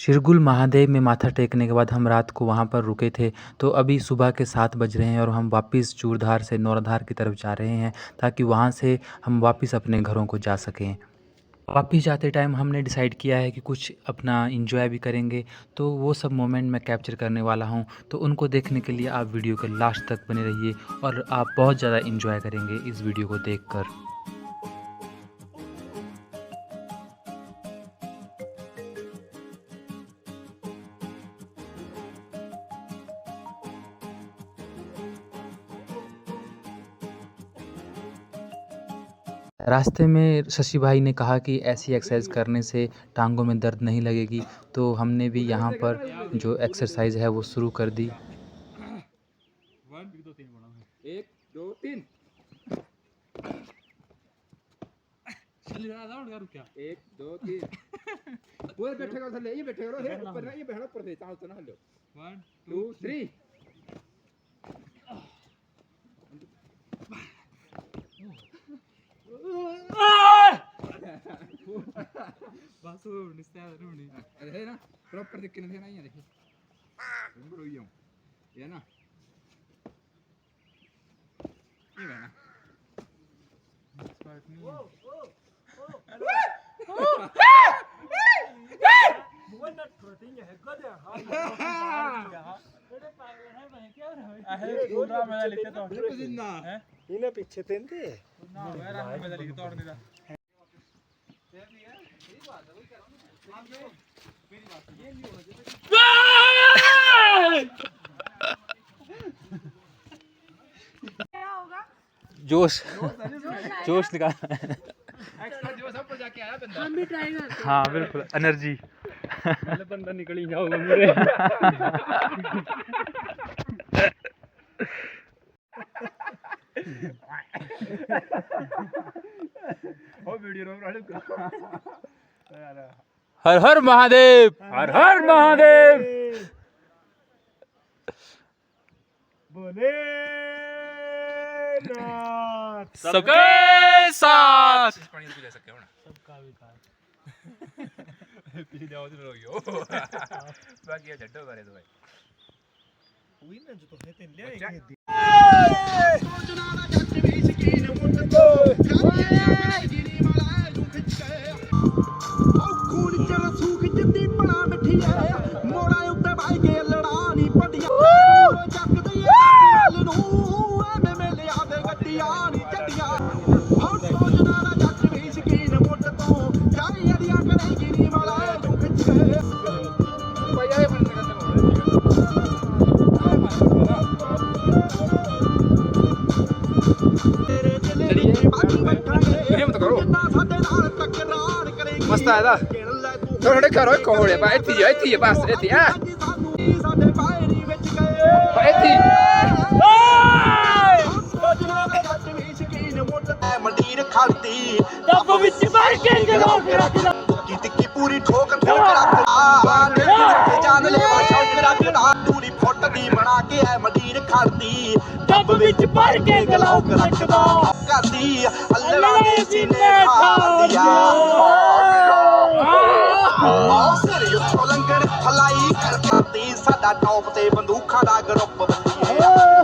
शिरगुल महादेव में माथा टेकने के बाद हम रात को वहाँ पर रुके थे। तो अभी सुबह के 7 बज रहे हैं और हम वापस चूड़धार से नौराधार की तरफ जा रहे हैं, ताकि वहाँ से हम वापस अपने घरों को जा सकें। वापस जाते टाइम हमने डिसाइड किया है कि कुछ अपना एंजॉय भी करेंगे, तो वो सब मोमेंट मैं कैप्चर करने वाला हूँ। तो उनको देखने के लिए आप वीडियो के लास्ट तक बने रहिए और आप बहुत ज़्यादा एंजॉय करेंगे इस वीडियो को देखकर। रास्ते में शशि भाई ने कहा कि ऐसी एक्सरसाइज करने से टांगों में दर्द नहीं लगेगी, तो हमने भी यहाँ पर जो एक्सरसाइज है वो शुरू कर दी। 1 2 3 1 2 3 पूरे बैठे करो थल्ले, ये बैठे करो, ये ऊपर ना, ये बैठो ऊपर से चाल तो ना हल्लो। 1 2 3 बासु निस्ता रूनी अरे ना प्रॉपर दिख नहीं है, देखिए तुम रोई हूं ये ना, ये ना स्पार्क नहीं वो नट प्रोटीन है गधा हां तेरे पागल है भाई, क्या रहा है पूरा मेरा लिखे तो जिंदा है इन्हें पीछे तेंदे ना मेरा मेरा लिखे तोड़ नहीं रहा जोश जोश निकाल। एक्स्ट्रा जो सब पर जाके आया बंदा, हम भी ट्राई करते हैं। हाँ बिल्कुल, एनर्जी। पहले बंदा निकल ही जाओगे मेरे ओ वीडियो रो हर हर महादेव, हर हर महादेव। बोले ना सबके साथ। पानी तो ले सकते हो ना, सबका विकास पीछे जाओ तो रोइयो बाकी झड्डो करे तो भाई हुई ना, जो तो है तेन ले आएंगे सोचना ना जट भी शकीन मुंड को गिरी माला रुख के ओ खून चल सूख जिंदी बड़ा मिठी है मोड़ा उत्ते भाई के लड़ानी पटिया जग दे हाल नु एवे मेले आवे गड्डियां नी चड्डियां हो सोचना ना जट भी शकीन मुंड तो जाई अड़िया करे गिरी माला रुख के भाई आए बंदे मस्त आया थोड़े करो कोड़े बा इतनी बस इतनी हां इतनी मंडीर खाती तब विच भर के गलों रखदा की पूरी ठोक ठोक रखदा जान ले शौक रखदा पूरी फोट दी बना के है मंडीर खाती तब विच भर के गलों रखदा करदी अल्लाह ने सीने खा दिया सिर उठो लंगड़ फलाई करती साडा टॉप ते बंदूखां दा ग्रुप बंदी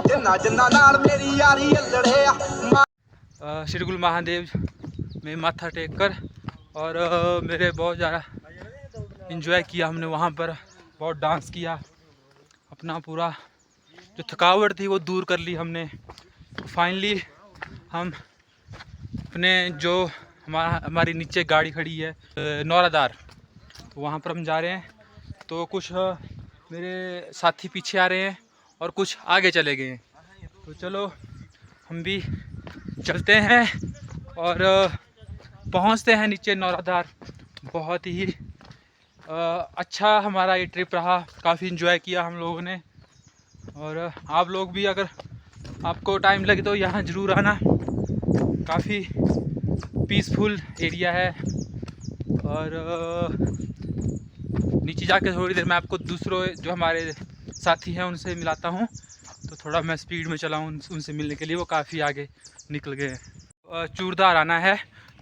जिन्ना जिन्ना नाल मेरी यारी लड़े। शिरगुल महादेव में माथा टेक कर और मेरे बहुत ज़्यादा एंजॉय किया हमने वहाँ पर, बहुत डांस किया, अपना पूरा जो थकावट थी वो दूर कर ली हमने। फाइनली हम अपने जो हमारी नीचे गाड़ी खड़ी है नौराधार, तो वहाँ पर हम जा रहे हैं। तो कुछ मेरे साथी पीछे आ रहे हैं और कुछ आगे चले गए हैं, तो चलो हम भी चलते हैं और पहुंचते हैं नीचे नौराधार। बहुत ही अच्छा हमारा ये ट्रिप रहा, काफ़ी इन्जॉय किया हम लोगों ने। और आप लोग भी अगर आपको टाइम लगे तो यहाँ ज़रूर आना, काफ़ी पीसफुल एरिया है। और नीचे जाके थोड़ी देर में आपको दूसरों जो हमारे साथी हैं उनसे मिलाता हूँ। तो थोड़ा मैं स्पीड में चला हूँ उनसे मिलने के लिए, वो काफ़ी आगे निकल गए। चूड़धार आना है,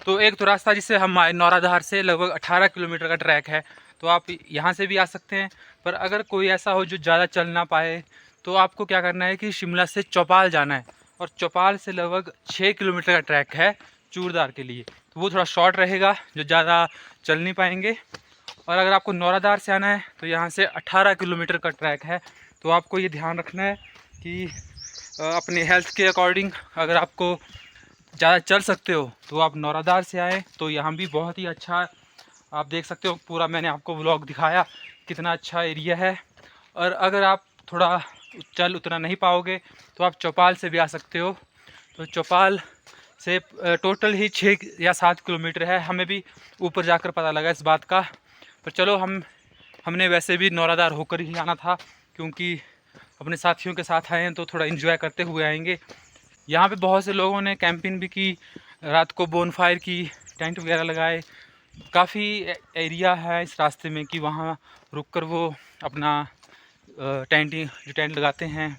तो एक तो रास्ता जिससे हम आए नौराधार से लगभग 18 किलोमीटर का ट्रैक है, तो आप यहाँ से भी आ सकते हैं। पर अगर कोई ऐसा हो जो ज़्यादा चल ना पाए तो आपको क्या करना है कि शिमला से चौपाल जाना है, और चौपाल से लगभग 6 किलोमीटर का ट्रैक है चूड़धार के लिए, तो वो थोड़ा शॉर्ट रहेगा, जो ज़्यादा चल नहीं पाएंगे। और अगर आपको नौराधार से आना है तो यहाँ से 18 किलोमीटर का ट्रैक है। तो आपको ये ध्यान रखना है कि अपने हेल्थ के अकॉर्डिंग अगर आपको ज़्यादा चल सकते हो तो आप नौराधार से आएँ। तो यहाँ भी बहुत ही अच्छा आप देख सकते हो, पूरा मैंने आपको व्लॉग दिखाया कितना अच्छा एरिया है। और अगर आप थोड़ा चल उतना नहीं पाओगे तो आप चौपाल से भी आ सकते हो। तो चौपाल से टोटल ही 6 या 7 किलोमीटर है, हमें भी ऊपर जाकर पता लगा इस बात का। पर चलो हमने वैसे भी नौराधार होकर ही आना था, क्योंकि अपने साथियों के साथ आए हैं तो थोड़ा एंजॉय करते हुए आएंगे। यहाँ पे बहुत से लोगों ने कैंपिंग भी की, रात को बोनफायर की, टेंट वगैरह लगाए। काफ़ी एरिया है इस रास्ते में कि वहाँ रुककर वो अपना जो टेंट लगाते हैं,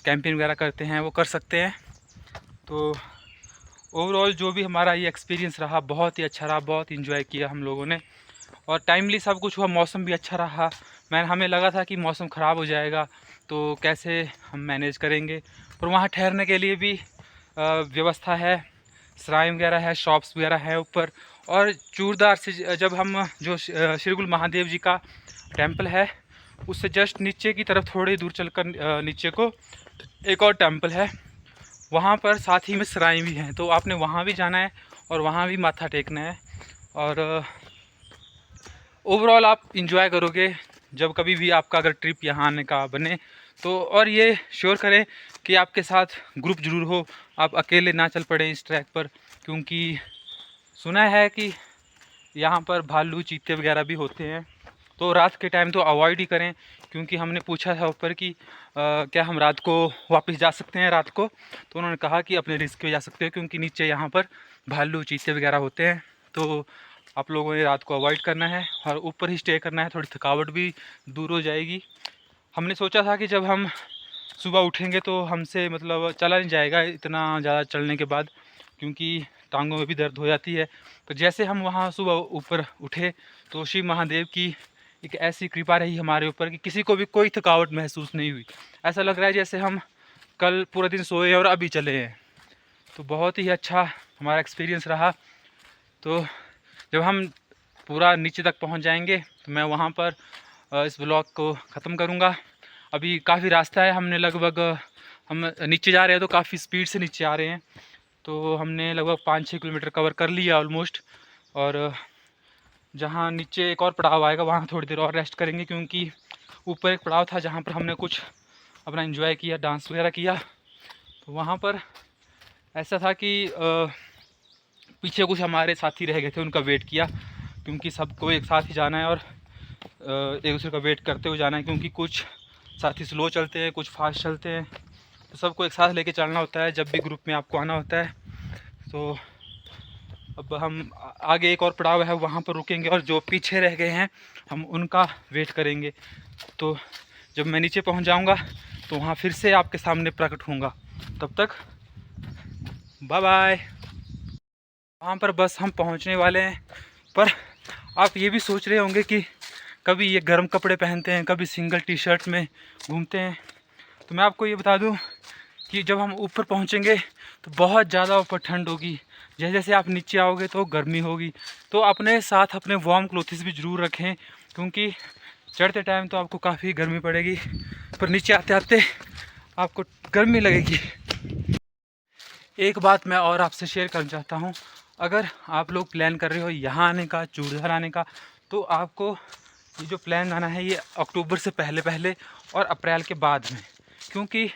कैंपिंग वगैरह करते हैं, वो कर सकते हैं। तो ओवरऑल जो भी हमारा ये एक्सपीरियंस रहा बहुत ही अच्छा रहा, बहुत इन्जॉय किया हम लोगों ने, और टाइमली सब कुछ हुआ, मौसम भी अच्छा रहा। हमें लगा था कि मौसम ख़राब हो जाएगा तो कैसे हम मैनेज करेंगे, पर वहाँ ठहरने के लिए भी व्यवस्था है, सराय वगैरह है, शॉप्स वगैरह है ऊपर। और चूड़धार से जब हम जो श्रीगुल महादेव जी का टेंपल है उससे जस्ट नीचे की तरफ थोड़ी दूर चलकर नीचे को एक और टेंपल है, वहाँ पर साथ ही में सराय भी हैं। तो आपने वहाँ भी जाना है और वहाँ भी माथा टेकना है। और ओवरऑल आप इंजॉय करोगे जब कभी भी आपका अगर ट्रिप यहाँ आने का बने तो। और ये श्योर करें कि आपके साथ ग्रुप जरूर हो, आप अकेले ना चल पड़े इस ट्रैक पर, क्योंकि सुना है कि यहाँ पर भालू चीते वगैरह भी होते हैं। तो रात के टाइम तो अवॉइड ही करें, क्योंकि हमने पूछा था ऊपर कि क्या हम रात को वापस जा सकते हैं रात को, तो उन्होंने कहा कि अपने रिस्क पे जा सकते हो, क्योंकि नीचे यहाँ पर भालू चीते वगैरह होते हैं। तो आप लोगों ने रात को अवॉइड करना है और ऊपर ही स्टे करना है, थोड़ी थकावट भी दूर हो जाएगी। हमने सोचा था कि जब हम सुबह उठेंगे तो हमसे मतलब चला नहीं जाएगा इतना ज़्यादा चलने के बाद, क्योंकि टांगों में भी दर्द हो जाती है। तो जैसे हम वहाँ सुबह ऊपर उठे तो शिव महादेव की एक ऐसी कृपा रही हमारे ऊपर कि किसी को भी कोई थकावट महसूस नहीं हुई। ऐसा लग रहा है जैसे हम कल पूरा दिन सोए और अभी चले हैं। तो बहुत ही अच्छा हमारा एक्सपीरियंस रहा। तो जब हम पूरा नीचे तक पहुंच जाएंगे तो मैं वहां पर इस ब्लॉग को ख़त्म करूंगा। अभी काफ़ी रास्ता है, हमने लगभग हम नीचे जा रहे हैं तो काफ़ी स्पीड से नीचे आ रहे हैं। तो हमने लगभग 5-6 किलोमीटर कवर कर लिया ऑलमोस्ट। और जहाँ नीचे एक और पड़ाव आएगा वहाँ थोड़ी देर और रेस्ट करेंगे, क्योंकि ऊपर एक पड़ाव था जहाँ पर हमने कुछ अपना एंजॉय किया, डांस वगैरह किया। तो वहाँ पर ऐसा था कि पीछे कुछ हमारे साथी रह गए थे, उनका वेट किया, क्योंकि सबको एक साथ ही जाना है और एक दूसरे का वेट करते हुए जाना है, क्योंकि कुछ साथी स्लो चलते हैं, कुछ फास्ट चलते हैं। तो सबको एक साथ लेके चलना होता है जब भी ग्रुप में आपको आना होता है। तो अब हम आगे एक और पड़ाव है वहाँ पर रुकेंगे, और जो पीछे रह गए हैं हम उनका वेट करेंगे। तो जब मैं नीचे पहुँच जाऊँगा तो वहाँ फिर से आपके सामने प्रकट होऊंगा। तब तक बाय बाय। वहाँ पर बस हम पहुँचने वाले हैं, पर आप ये भी सोच रहे होंगे कि कभी ये गर्म कपड़े पहनते हैं, कभी सिंगल टी शर्ट में घूमते हैं। तो मैं आपको ये बता दूं कि जब हम ऊपर पहुँचेंगे तो बहुत ज़्यादा ऊपर ठंड होगी, जैसे जैसे आप नीचे आओगे तो गर्मी होगी। तो अपने साथ अपने वार्म क्लोथ्स भी ज़रूर रखें, क्योंकि चढ़ते टाइम तो आपको काफ़ी गर्मी पड़ेगी, पर नीचे आते आते आपको गर्मी लगेगी। एक बात मैं और आपसे शेयर करना चाहता हूँ, अगर आप लोग प्लान कर रहे हो यहाँ आने का, चूड़धार आने का, तो आपको ये जो प्लान आना है ये अक्टूबर से पहले पहले और अप्रैल के बाद में, क्योंकि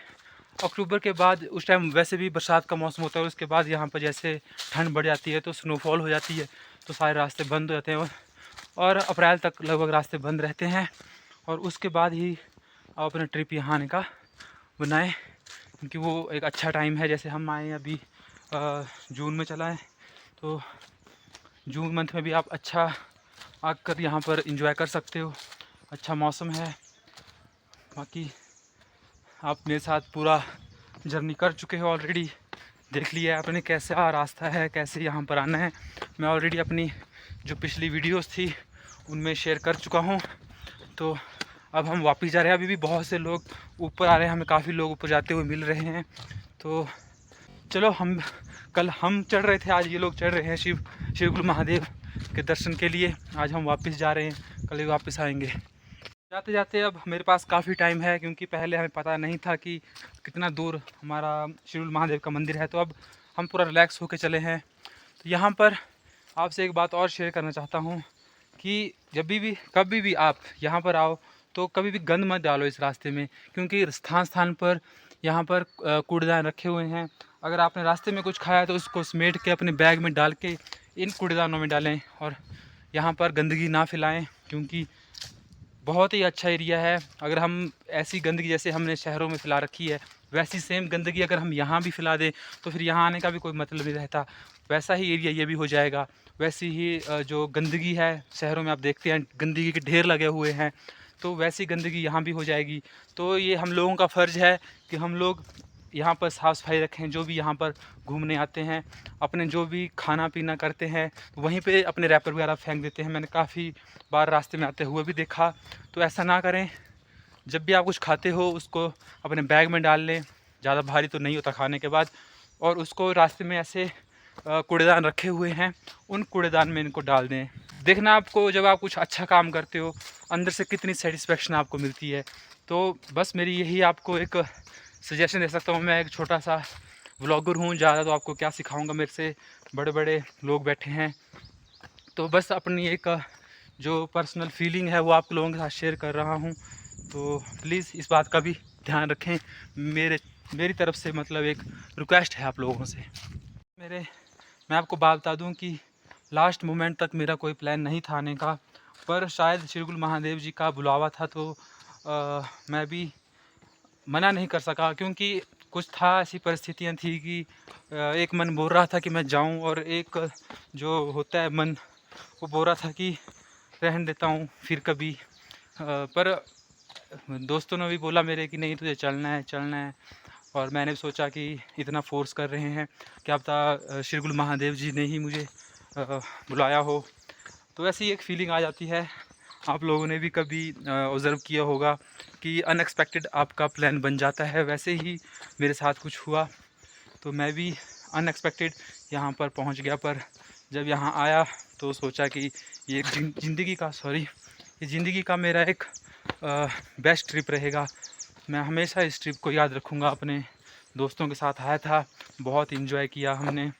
अक्टूबर के बाद उस टाइम वैसे भी बरसात का मौसम होता है, और उसके बाद यहाँ पर जैसे ठंड बढ़ जाती है तो स्नोफॉल हो जाती है, तो सारे रास्ते बंद हो जाते हैं। और अप्रैल तक लगभग रास्ते बंद रहते हैं, और उसके बाद ही आप अपना ट्रिप यहाँ आने का बनाएं, क्योंकि वो एक अच्छा टाइम है। जैसे हम आए अभी जून में चला है, तो जून मंथ में भी आप अच्छा आकर यहाँ पर एंजॉय कर सकते हो, अच्छा मौसम है। बाकी आप मेरे साथ पूरा जर्नी कर चुके हो ऑलरेडी, देख लिया है आपने कैसा रास्ता है, कैसे यहाँ पर आना है। मैं ऑलरेडी अपनी जो पिछली वीडियोस थी उनमें शेयर कर चुका हूँ। तो अब हम वापस जा रहे हैं। अभी भी बहुत से लोग ऊपर आ रहे हैं, हमें काफ़ी लोग ऊपर जाते हुए मिल रहे हैं। तो चलो, कल हम चढ़ रहे थे, आज ये लोग चढ़ रहे हैं श्री गुरु महादेव के दर्शन के लिए। आज हम वापस जा रहे हैं, कल ही वापस आएंगे। जाते जाते अब मेरे पास काफ़ी टाइम है, क्योंकि पहले हमें पता नहीं था कि कितना दूर हमारा श्री गुरु महादेव का मंदिर है। तो अब हम पूरा रिलैक्स होकर चले हैं। तो यहाँ पर आपसे एक बात और शेयर करना चाहता हूँ कि जब भी कभी भी आप यहाँ पर आओ तो कभी भी गंद मत डालो इस रास्ते में, क्योंकि स्थान पर यहाँ पर कूड़ेदान रखे हुए हैं। अगर आपने रास्ते में कुछ खाया तो उसको समेट के अपने बैग में डाल के इन कूड़ेदानों में डालें और यहाँ पर गंदगी ना फैलाएं, क्योंकि बहुत ही अच्छा एरिया है। अगर हम ऐसी गंदगी जैसे हमने शहरों में फैला रखी है, वैसी सेम गंदगी अगर हम यहाँ भी फैला दें तो फिर यहाँ आने का भी कोई मतलब नहीं रहता। वैसा ही एरिया ये भी हो जाएगा। वैसी ही जो गंदगी है शहरों में, आप देखते हैं गंदगी के ढेर लगे हुए हैं, तो वैसी गंदगी यहाँ भी हो जाएगी। तो ये हम लोगों का फ़र्ज़ है कि हम लोग यहाँ पर साफ़ सफाई रखें। जो भी यहाँ पर घूमने आते हैं, अपने जो भी खाना पीना करते हैं, वहीं पे अपने रैपर वगैरह फेंक देते हैं। मैंने काफ़ी बार रास्ते में आते हुए भी देखा। तो ऐसा ना करें। जब भी आप कुछ खाते हो उसको अपने बैग में डाल लें, ज़्यादा भारी तो नहीं होता खाने के बाद, और उसको रास्ते में ऐसे कूड़ेदान रखे हुए हैं, उन कूड़ेदान में इनको डाल दें। देखना आपको जब आप कुछ अच्छा काम करते हो अंदर से कितनी सेटिस्फेक्शन आपको मिलती है। तो बस मेरी यही आपको एक सजेशन दे सकता हूँ। मैं एक छोटा सा व्लॉगर हूँ, ज़्यादा तो आपको क्या सिखाऊंगा, मेरे से बड़े बड़े लोग बैठे हैं। तो बस अपनी एक जो पर्सनल फीलिंग है वो आप लोगों के साथ शेयर कर रहा हूँ। तो प्लीज़ इस बात का भी ध्यान रखें। मेरी तरफ से मतलब एक रिक्वेस्ट है आप लोगों से। मैं आपको बात बता दूँ कि लास्ट मोमेंट तक मेरा कोई प्लान नहीं था आने का, पर शायद श्री गुरु महादेव जी का बुलावा था, तो मैं भी मना नहीं कर सका, क्योंकि कुछ था, ऐसी परिस्थितियाँ थी कि एक मन बोल रहा था कि मैं जाऊं, और एक जो होता है मन वो बोल रहा था कि रहने देता हूं फिर कभी। पर दोस्तों ने भी बोला मेरे कि नहीं, तुझे चलना है। और मैंने भी सोचा कि इतना फोर्स कर रहे हैं, क्या पता श्री गुरु महादेव जी ने ही मुझे बुलाया हो। तो ऐसी एक फीलिंग आ जाती है। आप लोगों ने भी कभी ऑब्ज़र्व किया होगा कि अनएक्सपेक्टेड आपका प्लान बन जाता है, वैसे ही मेरे साथ कुछ हुआ। तो मैं भी अनएक्सपेक्टेड यहाँ पर पहुँच गया, पर जब यहाँ आया तो सोचा कि ये ज़िंदगी का मेरा एक बेस्ट ट्रिप रहेगा। मैं हमेशा इस ट्रिप को याद रखूँगा। अपने दोस्तों के साथ आया था, बहुत इन्जॉय किया हमने।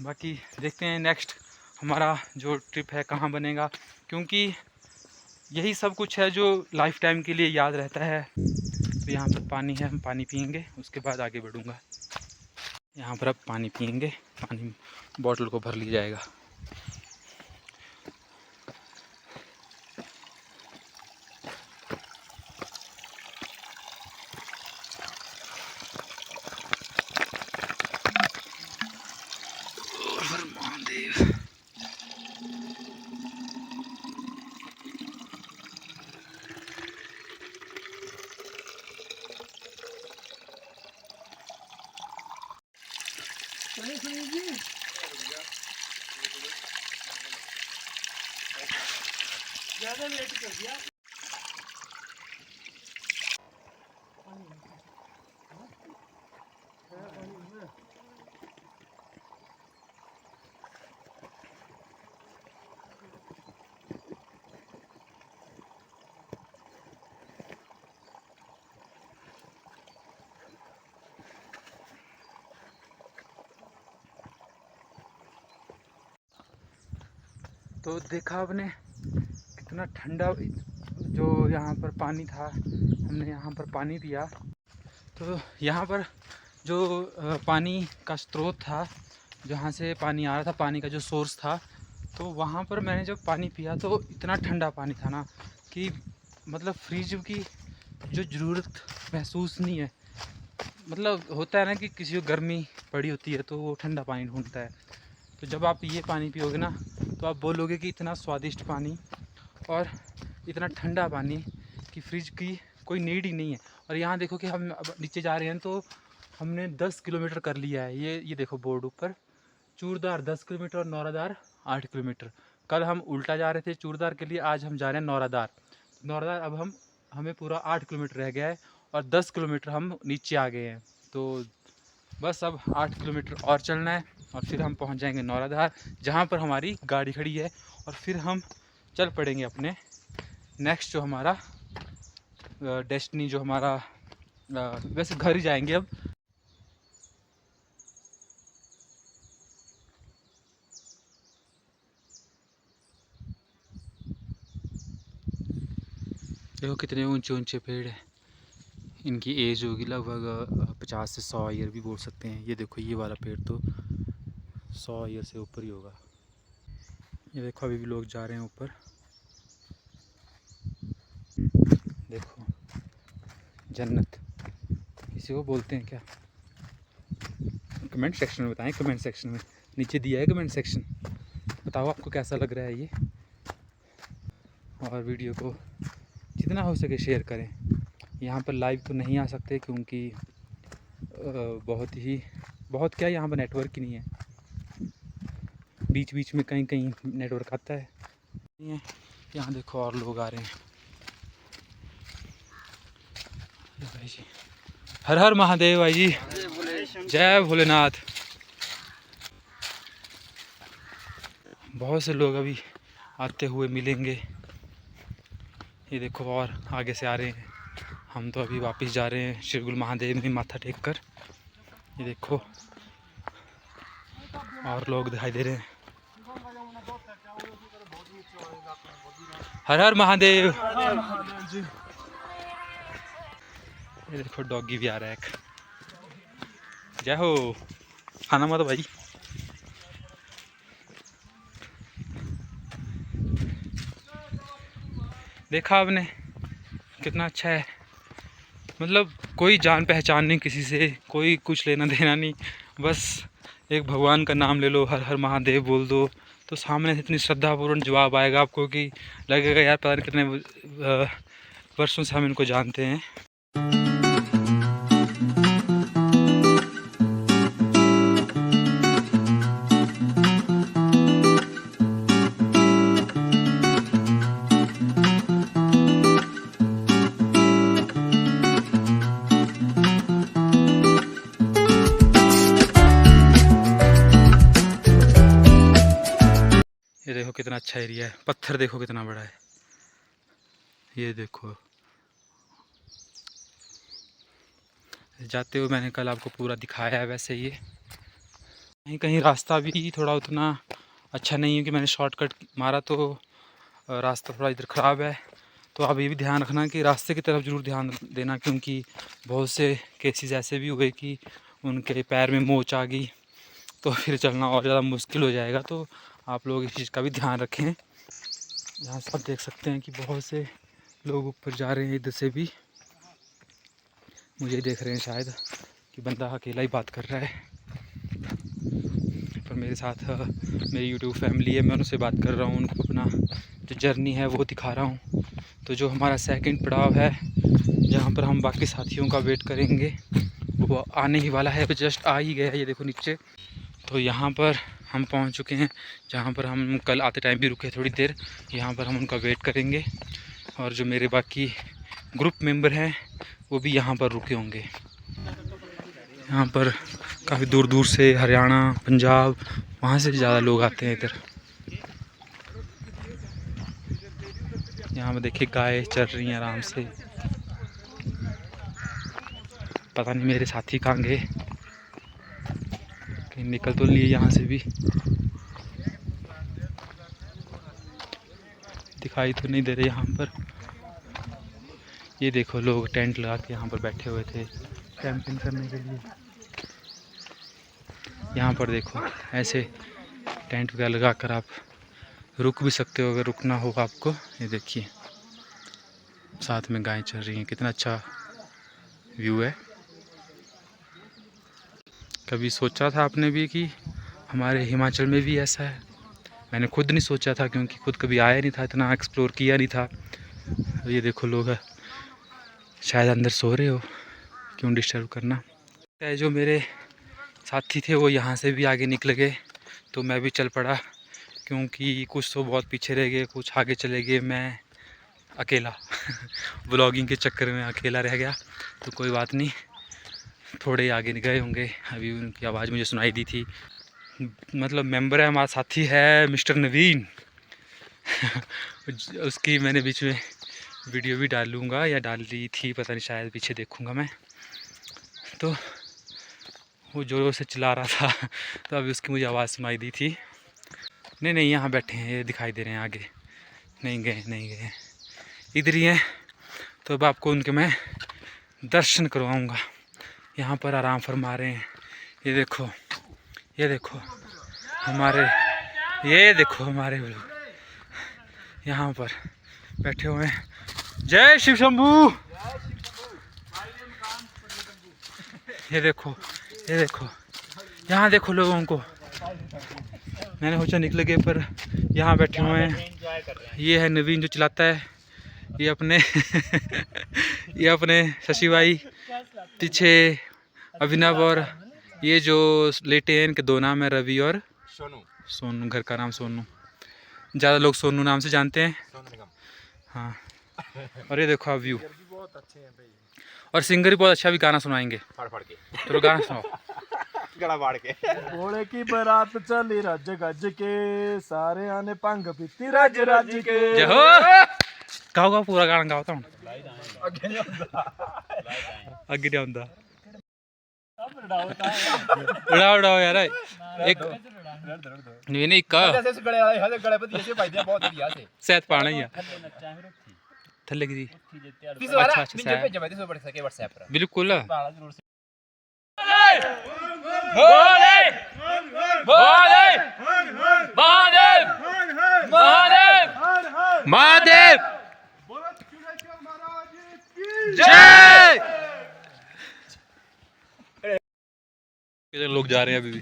बाकी देखते हैं नेक्स्ट हमारा जो ट्रिप है कहाँ बनेगा, क्योंकि यही सब कुछ है जो लाइफ टाइम के लिए याद रहता है। तो यहाँ पर पानी है, हम पानी पियेंगे, उसके बाद आगे बढ़ूँगा। यहाँ पर अब पानी पियेंगे, पानी बॉटल को भर लिया जाएगा। महादेव ज़्यादा लेट कर दिया। तो देखा आपने कितना ठंडा जो यहाँ पर पानी था, हमने यहाँ पर पानी पिया। तो यहाँ पर जो पानी का स्रोत था, जहाँ से पानी आ रहा था, पानी का जो सोर्स था, तो वहाँ पर मैंने जब पानी पिया तो इतना ठंडा पानी था ना कि मतलब फ्रिज की जो ज़रूरत महसूस नहीं है। मतलब होता है ना कि किसी को गर्मी पड़ी होती है तो वो ठंडा पानी ढूंढता है। तो जब आप ये पानी पियोगे ना तो आप बोलोगे कि इतना स्वादिष्ट पानी और इतना ठंडा पानी कि फ्रिज की कोई नीड ही नहीं है। और यहाँ देखो कि हम अब नीचे जा रहे हैं तो हमने 10 किलोमीटर कर लिया है। ये देखो बोर्ड ऊपर, चूरदार 10 किलोमीटर और नौरादार 8 किलोमीटर। कल हम उल्टा जा रहे थे चूड़दार के लिए, आज हम जा रहे हैं नौरादार। नौरादार अब हमें पूरा 8 किलोमीटर रह गया है और 10 किलोमीटर हम नीचे आ गए हैं। तो बस अब 8 किलोमीटर और चलना है और फिर हम पहुंच जाएंगे नौराधार, जहां पर हमारी गाड़ी खड़ी है। और फिर हम चल पड़ेंगे अपने नेक्स्ट जो हमारा डेस्टिनी, जो हमारा वैसे घर ही जाएंगे अब। देखो कितने ऊंचे ऊंचे पेड़ हैं। इनकी एज होगी लगभग 50 से 100 ईयर भी बोल सकते हैं। ये देखो ये वाला पेड़ तो 100 ईयर से ऊपर ही होगा। ये देखो अभी भी लोग जा रहे हैं ऊपर। देखो जन्नत किसी को बोलते हैं क्या? कमेंट सेक्शन में बताएं, कमेंट सेक्शन में नीचे दिया है कमेंट सेक्शन, बताओ आपको कैसा लग रहा है ये। और वीडियो को जितना हो सके शेयर करें। यहाँ पर लाइव तो नहीं आ सकते क्योंकि बहुत क्या यहाँ पर नेटवर्क ही नहीं है। बीच बीच में कहीं कहीं नेटवर्क आता है। यहाँ देखो और लोग आ रहे हैं। भाई जी हर हर महादेव भाई जी, जय भोलेनाथ। बहुत से लोग अभी आते हुए मिलेंगे। ये देखो और आगे से आ रहे हैं। हम तो अभी वापस जा रहे हैं श्रीगुल महादेव में माथा टेक कर। ये देखो और लोग दिखाई दे रहे हैं। हर हर महादेव। ये देखो डॉगी भी आ रहा है एक। जय हो। खाना मत भाई। देखा आपने कितना अच्छा है। मतलब कोई जान पहचान नहीं किसी से, कोई कुछ लेना देना नहीं, बस एक भगवान का नाम ले लो, हर हर महादेव बोल दो, तो सामने से इतनी श्रद्धापूर्ण जवाब आएगा आपको कि लगेगा यार पता नहीं कितने वर्षों से हम इनको जानते हैं। ये देखो कितना अच्छा एरिया है। पत्थर देखो कितना बड़ा है। ये देखो जाते हुए मैंने कल आपको पूरा दिखाया है। वैसे ये कहीं कहीं रास्ता भी थोड़ा उतना अच्छा नहीं है कि मैंने शॉर्टकट मारा तो रास्ता थोड़ा इधर ख़राब है। तो आप ये भी ध्यान रखना कि रास्ते की तरफ ज़रूर ध्यान देना, क्योंकि बहुत से केसेस ऐसे भी हुए कि उनके पैर में मोच आ गई तो फिर चलना और ज़्यादा मुश्किल हो जाएगा। तो आप लोग इस चीज़ का भी ध्यान रखें। यहाँ से आप देख सकते हैं कि बहुत से लोग ऊपर जा रहे हैं। इधर से भी मुझे देख रहे हैं शायद कि बंदा अकेला ही बात कर रहा है, पर मेरे साथ मेरी यूट्यूब फैमिली है, मैं उनसे बात कर रहा हूँ, उनको अपना जो जर्नी है वो दिखा रहा हूँ। तो जो हमारा सेकंड पड़ाव है जहाँ पर हम बाकी साथियों का वेट करेंगे वो आने ही वाला है, जस्ट आ ही गया है। ये देखो नीचे। तो यहाँ पर हम पहुँच चुके हैं जहाँ पर हम कल आते टाइम भी रुके थोड़ी देर। यहाँ पर हम उनका वेट करेंगे और जो मेरे बाकी ग्रुप मेंबर हैं वो भी यहाँ पर रुके होंगे। यहाँ पर काफ़ी दूर दूर से हरियाणा, पंजाब, वहाँ से ज़्यादा लोग आते हैं इधर। यहाँ पर देखिए गाय चल रही हैं आराम से। पता नहीं मेरे साथी कहाँ गए, कहीं निकल तो लिए यहाँ से भी, दिखाई तो नहीं दे रहे यहाँ पर। ये देखो लोग टेंट लगा के यहाँ पर बैठे हुए थे कैंपिंग करने के लिए। यहाँ पर देखो ऐसे टेंट वगैरह लगा कर आप रुक भी सकते हो अगर रुकना होगा आपको। ये देखिए साथ में गायें चल रही हैं, कितना अच्छा व्यू है। कभी सोचा था आपने भी कि हमारे हिमाचल में भी ऐसा है? मैंने खुद नहीं सोचा था क्योंकि खुद कभी आया नहीं था, इतना एक्सप्लोर किया नहीं था। ये देखो लोग शायद अंदर सो रहे हो, क्यों डिस्टर्ब करना। जो मेरे साथी थे वो यहाँ से भी आगे निकल गए तो मैं भी चल पड़ा क्योंकि कुछ तो बहुत पीछे रह गए, कुछ आगे चले गए, मैं अकेला ब्लॉगिंग के चक्कर में अकेला रह गया। तो कोई बात नहीं, थोड़े आगे गए होंगे, अभी उनकी आवाज़ मुझे सुनाई दी थी। मतलब मेंबर है हमारा, साथी है मिस्टर नवीन उसकी मैंने बीच में वीडियो भी डालूँगा या डाल दी थी पता नहीं, शायद पीछे देखूँगा मैं। तो वो ज़ोर से चिल्ला रहा था तो अभी उसकी मुझे आवाज़ सुनाई दी थी। नहीं, यहाँ बैठे हैं, ये दिखाई दे रहे हैं आगे, नहीं गए, इधर ही हैं। तो अब आपको उनके मैं दर्शन करवाऊँगा। यहाँ पर आराम फरमा रहे हैं। ये देखो हमारे लोग यहाँ पर बैठे हुए हैं। जय शिव शंभू। ये देखो यहाँ देखो लोगों को। मैंने सोचा निकल गए, पर यहाँ बैठे हुए हैं। ये है नवीन जो चलाता है, ये अपने ये अपने शशि भाई, पीछे अभिनव, और ये जो लेटे हैं इनके दो नाम है, रवि और सोनू। घर का नाम सोनू, ज़्यादा लोग सोनू नाम से जानते हैं। हाँ, और ये देखो आप व्यू, और सिंगर भी बहुत अच्छा भी गाना सुनाएंगे। चलो गाना सुनाओ। घोड़े की बारात चली रज गज के, सारे आने भंग पीती रज के। जय हो। गाओ पूरा गाना गाओ। तो अगे नहीं आंदा, उड़ाओ यार। एक नहीं शायद पाना ही है थले की। अच्छा बिल्कुल। महादेव जय। लोग जा रहे हैं अभी भी।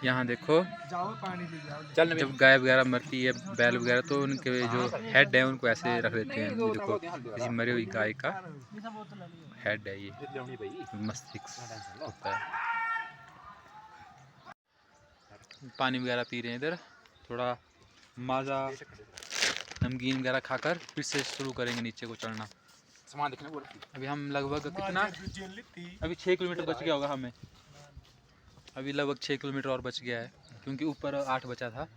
यहाँ देखो, जब गाय वगैरह मरती है, बैल वगैरह, तो उनके जो हेड है उनको ऐसे रख देते हैं। देखो किसी मरी हुई गाय का हेड है, ये मस्तिष्क होता है। पानी वगैरह पी रहे हैं इधर, थोड़ा माजा नमकीन वगैरह खाकर फिर से शुरू करेंगे नीचे को चढ़ना। अभी हम लगभग कितना, अभी 6 किलोमीटर बच गया होगा हमें। अभी लगभग 6 किलोमीटर और बच गया है, क्योंकि ऊपर 8 बचा था।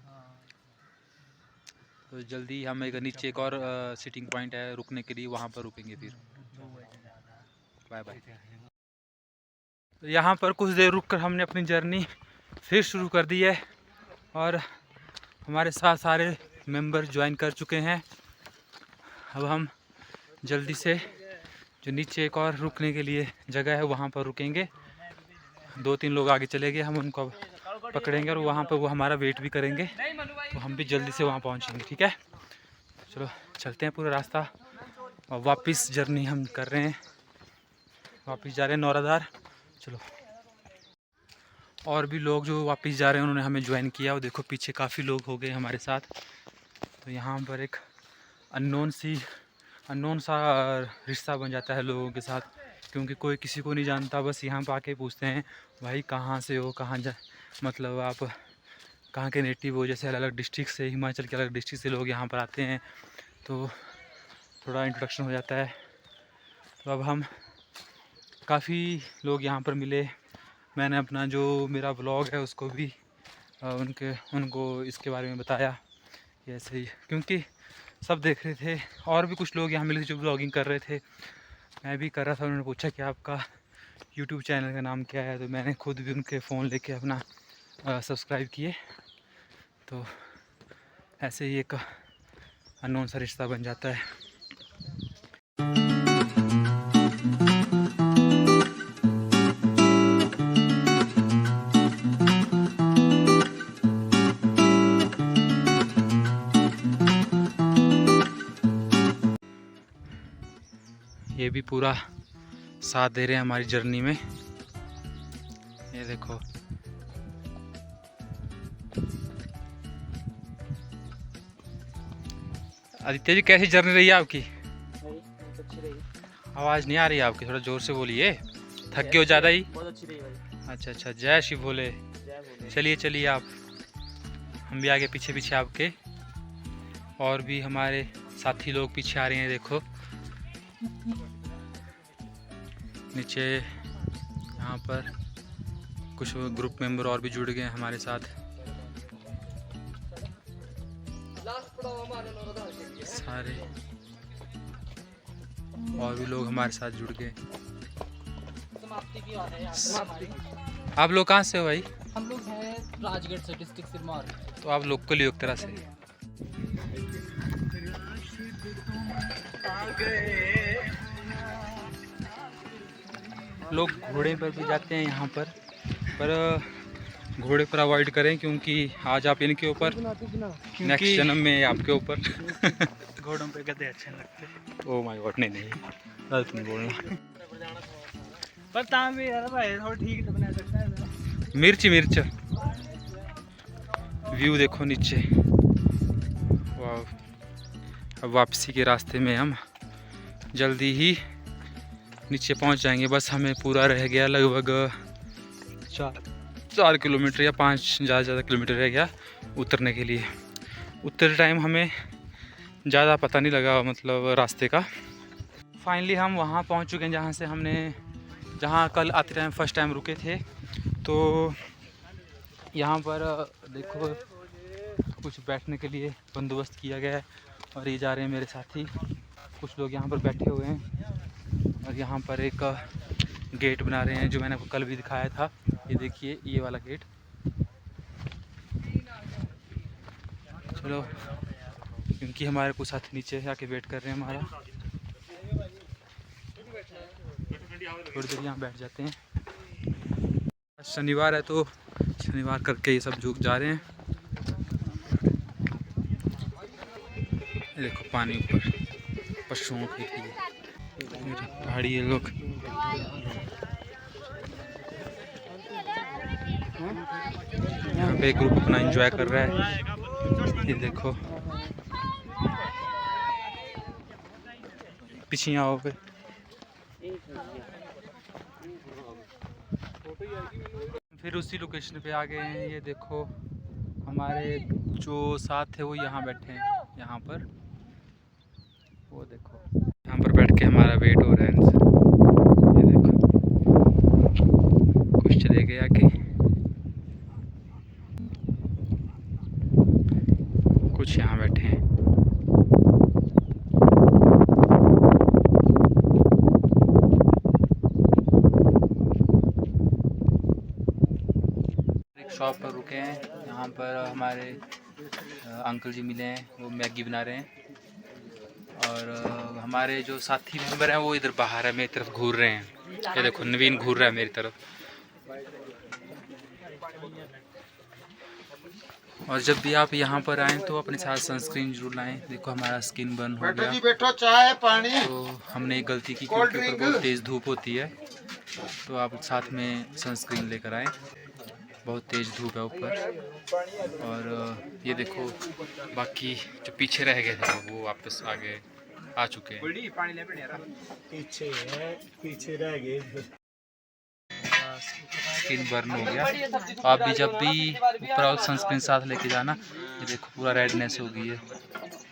तो जल्दी हम एक नीचे एक और सिटिंग पॉइंट है रुकने के लिए, वहाँ पर रुकेंगे फिर। Bye bye. तो यहाँ पर कुछ देर रुककर हमने अपनी जर्नी फिर शुरू कर दी है, और हमारे साथ सारे मेंबर ज्वाइन कर चुके हैं। अब हम जल्दी से जो नीचे एक और रुकने के लिए जगह है वहाँ पर रुकेंगे। 2-3 लोग आगे चले गए, हम उनको पकड़ेंगे और वहाँ पर वो हमारा वेट भी करेंगे, तो हम भी जल्दी से वहाँ पहुँचेंगे। ठीक है, चलो चलते हैं पूरा रास्ता। और वापस जर्नी हम कर रहे हैं, वापस जा रहे हैं नौराधार। चलो, और भी लोग जो वापस जा रहे हैं उन्होंने हमें ज्वाइन किया। और देखो पीछे काफ़ी लोग हो गए हमारे साथ। तो यहाँ पर एक अननोन सा रिश्ता बन जाता है लोगों के साथ, क्योंकि कोई किसी को नहीं जानता। बस यहाँ पर आके पूछते हैं, भाई कहाँ से हो, मतलब आप कहाँ के नेटिव हो। जैसे अलग अलग डिस्ट्रिक्ट से, हिमाचल के अलग डिस्ट्रिक्ट से लोग यहाँ पर आते हैं, तो थोड़ा इंट्रोडक्शन हो जाता है। तो अब हम काफ़ी लोग यहाँ पर मिले। मैंने अपना जो मेरा ब्लॉग है उसको भी उनको इसके बारे में बताया, ऐसे ही, क्योंकि सब देख रहे थे। और भी कुछ लोग यहाँ मिले थे जो ब्लॉगिंग कर रहे थे, मैं भी कर रहा था। उन्होंने पूछा कि आपका यूट्यूब चैनल का नाम क्या है, तो मैंने खुद भी उनके फ़ोन लेके अपना सब्सक्राइब किए। तो ऐसे ही एक अननोन सा रिश्ता बन जाता है। ये भी पूरा साथ दे रहे हैं हमारी जर्नी में। ये देखो, आदित्य जी कैसी जर्नी रही है आपकी? आवाज़ नहीं आ रही है आपकी, थोड़ा ज़ोर से बोलिए। थक गए हो ज़्यादा ही? बहुत अच्छी रही भाई। अच्छा अच्छा, जय शिव भोले। जय भोले। चलिए चलिए आप, हम भी आगे पीछे पीछे आपके। और भी हमारे साथी लोग पीछे आ रहे हैं, देखो नीचे यहाँ पर कुछ ग्रुप मेंबर और भी जुड़ गए हैं हमारे साथ। सारे और भी लोग हमारे साथ जुड़ गए। समाप्ति की बात है यहाँ पर हमारी। आप लोग कहाँ से हो भाई? हम लोग हैं राजगढ़ से, डिस्ट्रिक्ट सिरमौर। तो आप लोकल ही हो एक तरह से। लोग घोड़े पर भी जाते हैं यहाँ पर घोड़े पर अवॉइड करें, क्योंकि आज आप इनके ऊपर, नेक्स्ट जन्म में आपके ऊपर। घोड़ों पे गधे अच्छे लगते। ओह माय गॉड, नहीं नहीं, गलत नहीं बोलना। पर तां भी यार भाई थोड़ा ठीक तो बना सकता है। मिर्च मिर्च, व्यू देखो नीचे, वाह। अब वापसी के रास्ते में हम जल्दी ही नीचे पहुंच जाएंगे। बस हमें पूरा रह गया लगभग 4 किलोमीटर या 5 ज़्यादा किलोमीटर रह गया उतरने के लिए। उतरते टाइम हमें ज़्यादा पता नहीं लगा, मतलब रास्ते का। फाइनली हम वहाँ पहुँच चुके हैं जहाँ कल आते टाइम फर्स्ट टाइम रुके थे। तो यहाँ पर देखो कुछ बैठने के लिए बंदोबस्त किया गया है, और ये जा रहे हैं मेरे साथी। कुछ लोग यहाँ पर बैठे हुए हैं, और यहाँ पर एक गेट बना रहे हैं जो मैंने आपको कल भी दिखाया था। ये देखिए, ये वाला गेट। चलो, क्योंकि हमारे कुछ साथी नीचे आके वेट कर रहे हैं हमारा, थोड़ी देर यहाँ बैठ जाते हैं। शनिवार है तो शनिवार करके ये सब झुक जा रहे हैं। देखो पानी ऊपर पशुओं के लिए पहाड़ी, ये लोग यहाँ पे ग्रुप अपना एंजॉय कर रहा है। ये देखो पीछे आओ पे। फिर उसी लोकेशन पे आ गए हैं। ये देखो हमारे जो साथ है वो यहाँ बैठे हैं, यहाँ पर वो देखो, यहाँ पर बैठ के हमारा वेट हो रहा है इनसे। ये देखो कुछ चले गए आगे, कुछ यहाँ बैठे हैं। एक शॉप पर रुके हैं, यहाँ पर हमारे अंकल जी मिले हैं, वो मैगी बना रहे हैं। और हमारे जो साथी मेंबर हैं वो इधर बाहर है, मेरी तरफ घूर रहे हैं। ये देखो नवीन घूर रहा है मेरी तरफ। और जब भी आप यहाँ पर आएँ तो अपने साथ सनस्क्रीन जरूर लाएं। देखो हमारा स्किन बर्न हो गया, बैठो चाय पानी। तो हमने एक गलती की, क्योंकि ऊपर बहुत तेज़ धूप होती है, तो आप साथ में सनस्क्रीन लेकर आएँ। बहुत तेज़ धूप है ऊपर। और ये देखो बाकी जो पीछे रह गए थे वो वापस आगे आ चुके हैं। पीछे रह गए। स्किन बर्न हो गया। आप भी जब भी ऊपर सनस्क्रीन साथ लेके जाना। ये देखो पूरा रेडनेस हो गई है,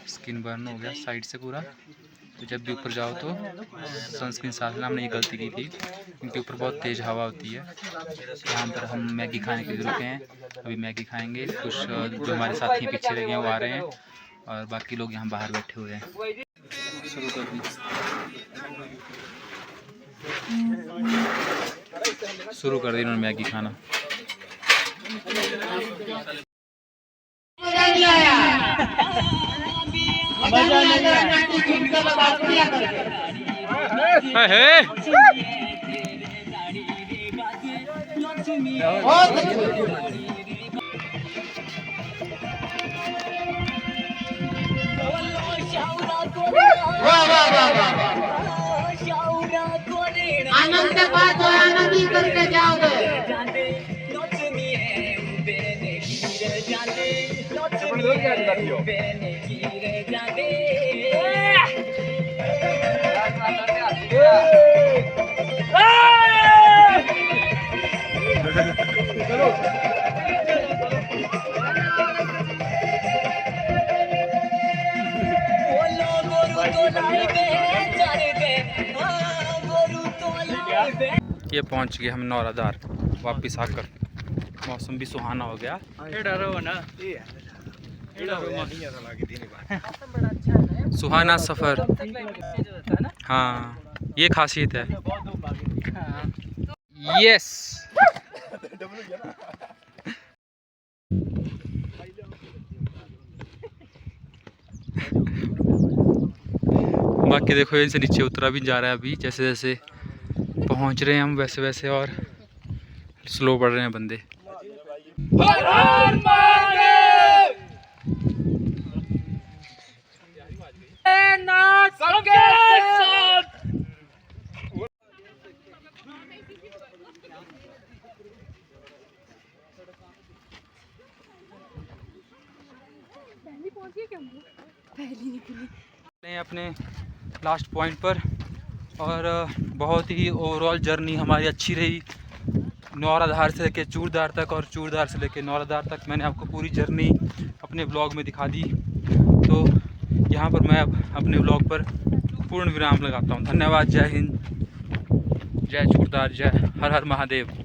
स्किन बर्न हो गया साइड से पूरा। तो जब भी ऊपर जाओ तो सनस्क्रीन साथ लेना। हमने ये गलती की थी, क्योंकि ऊपर बहुत तेज़ हवा होती है। यहाँ पर हम मैगी खाने के लिए रुके हैं, अभी मैगी खाएंगे। कुछ जो हमारे साथी पीछे रह गए हैं वो आ रहे हैं, और बाकी लोग यहाँ बाहर बैठे हुए हैं। शुरू कर दी, शुरू कर दी इन्होंने मैगी खाना। आनंद पातो आनंदी करके जाओगे। ये पहुंच गए हम नौराधार वापस आकर। मौसम भी सुहाना हो गया। सुहाना सफ़र। हाँ, ये खासियत है। यस। बाकी देखो इनसे नीचे उतरा भी जा रहा है अभी। जैसे जैसे पहुंच रहे हैं हम वैसे वैसे और स्लो बढ़ रहे हैं बंदे। अपने लास्ट पॉइंट पर और बहुत ही ओवरऑल जर्नी हमारी अच्छी रही। नौराधार से लेके चूड़धार तक और चूड़धार से लेके नौराधार तक मैंने आपको पूरी जर्नी अपने ब्लॉग में दिखा दी। तो यहाँ पर मैं अब अपने ब्लॉग पर पूर्ण विराम लगाता हूँ। धन्यवाद। जय हिंद, जय चूड़धार, जय हर हर महादेव।